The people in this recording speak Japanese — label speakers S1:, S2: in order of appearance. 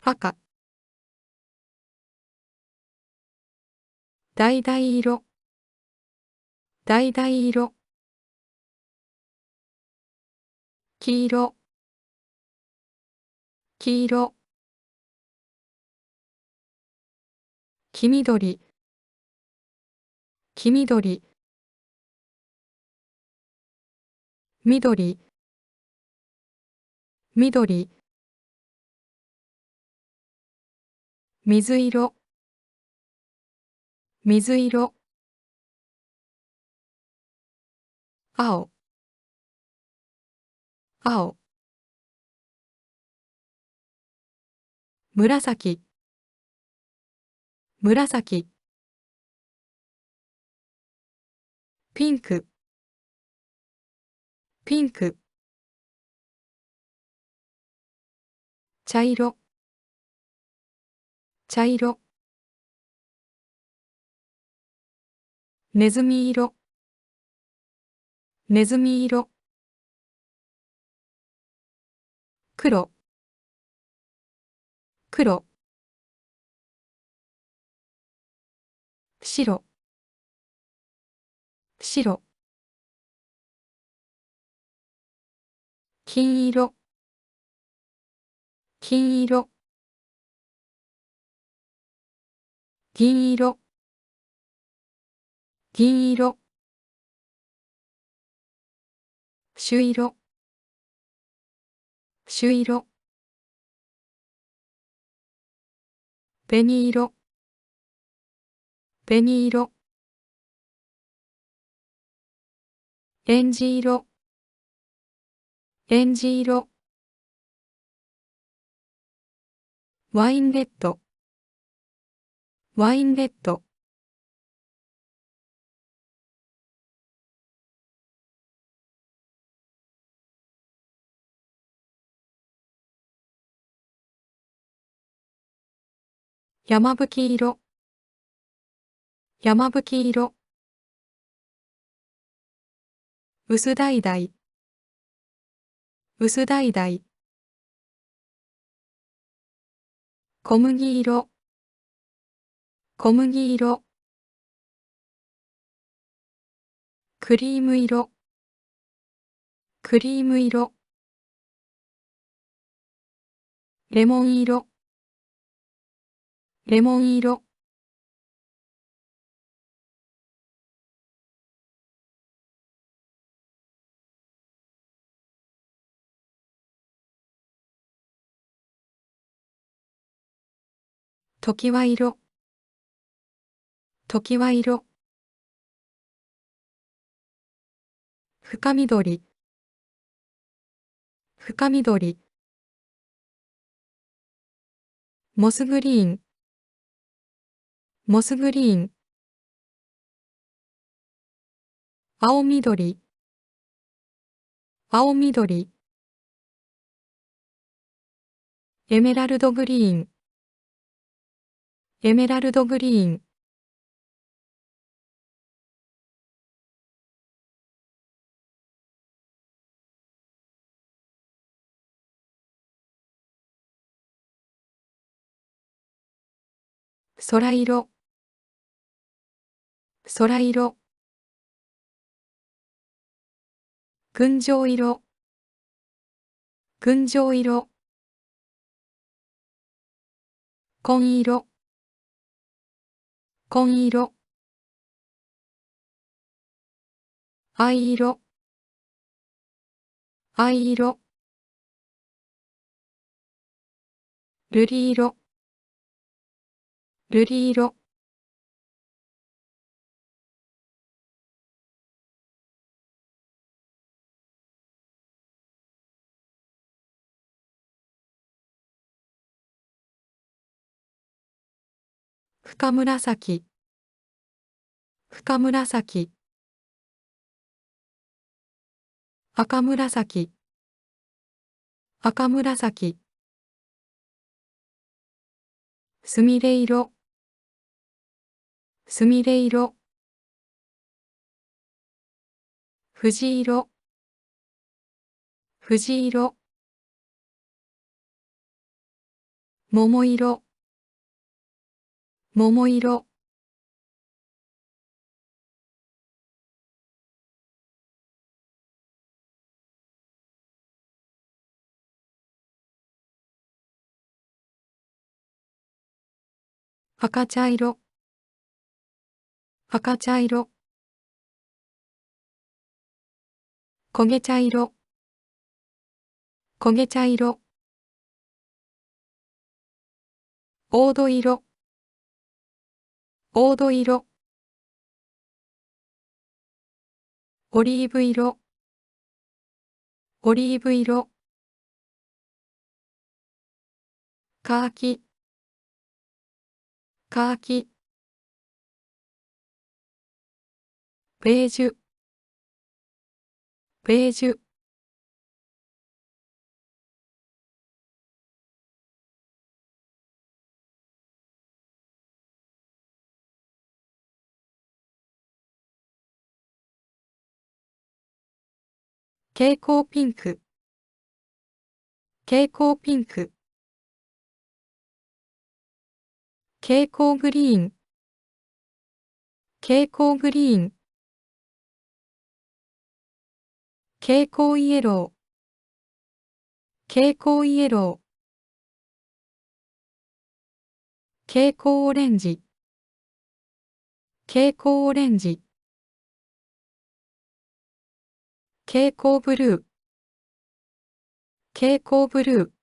S1: 赤、橙色、橙色、黄色、黄色、黄緑、黄緑、緑、緑、水色、水色、青、青、紫、紫、ピンク、ピンク、茶色、茶色、ネズミ色、ネズミ色、黒、黒、白、白、金色、金色、銀色、銀色、朱色、朱色、紅色、紅色、エンジ色、エンジ色、ワインレッド、ワインレッド、山吹色、山吹色、薄橙、薄橙、小麦色、小麦色、クリーム色、クリーム色、レモン色、レモン色、常盤色、常盤色、深緑、深緑、モスグリーン、モスグリーン、青緑、青緑、エメラルドグリーン、エメラルドグリーン、空色、空色、群青色、群青色、紺色、紺色、藍色、藍色、瑠璃色、瑠璃色、深紫、深紫、赤紫、赤紫、すみれ色、すみれ色、藤色、藤色、桃色、桃色。赤茶色、赤茶色。焦げ茶色、焦げ茶色。黄土色、黄土色。オリーブ色、オリーブ色。カーキ、カーキ。ベージュ、ベージュ。蛍光ピンク、蛍光ピンク。蛍光グリーン、蛍光グリーン。蛍光イエロー、蛍光イエロー。蛍光オレンジ、蛍光オレンジ。蛍光ブルー、蛍光ブルー。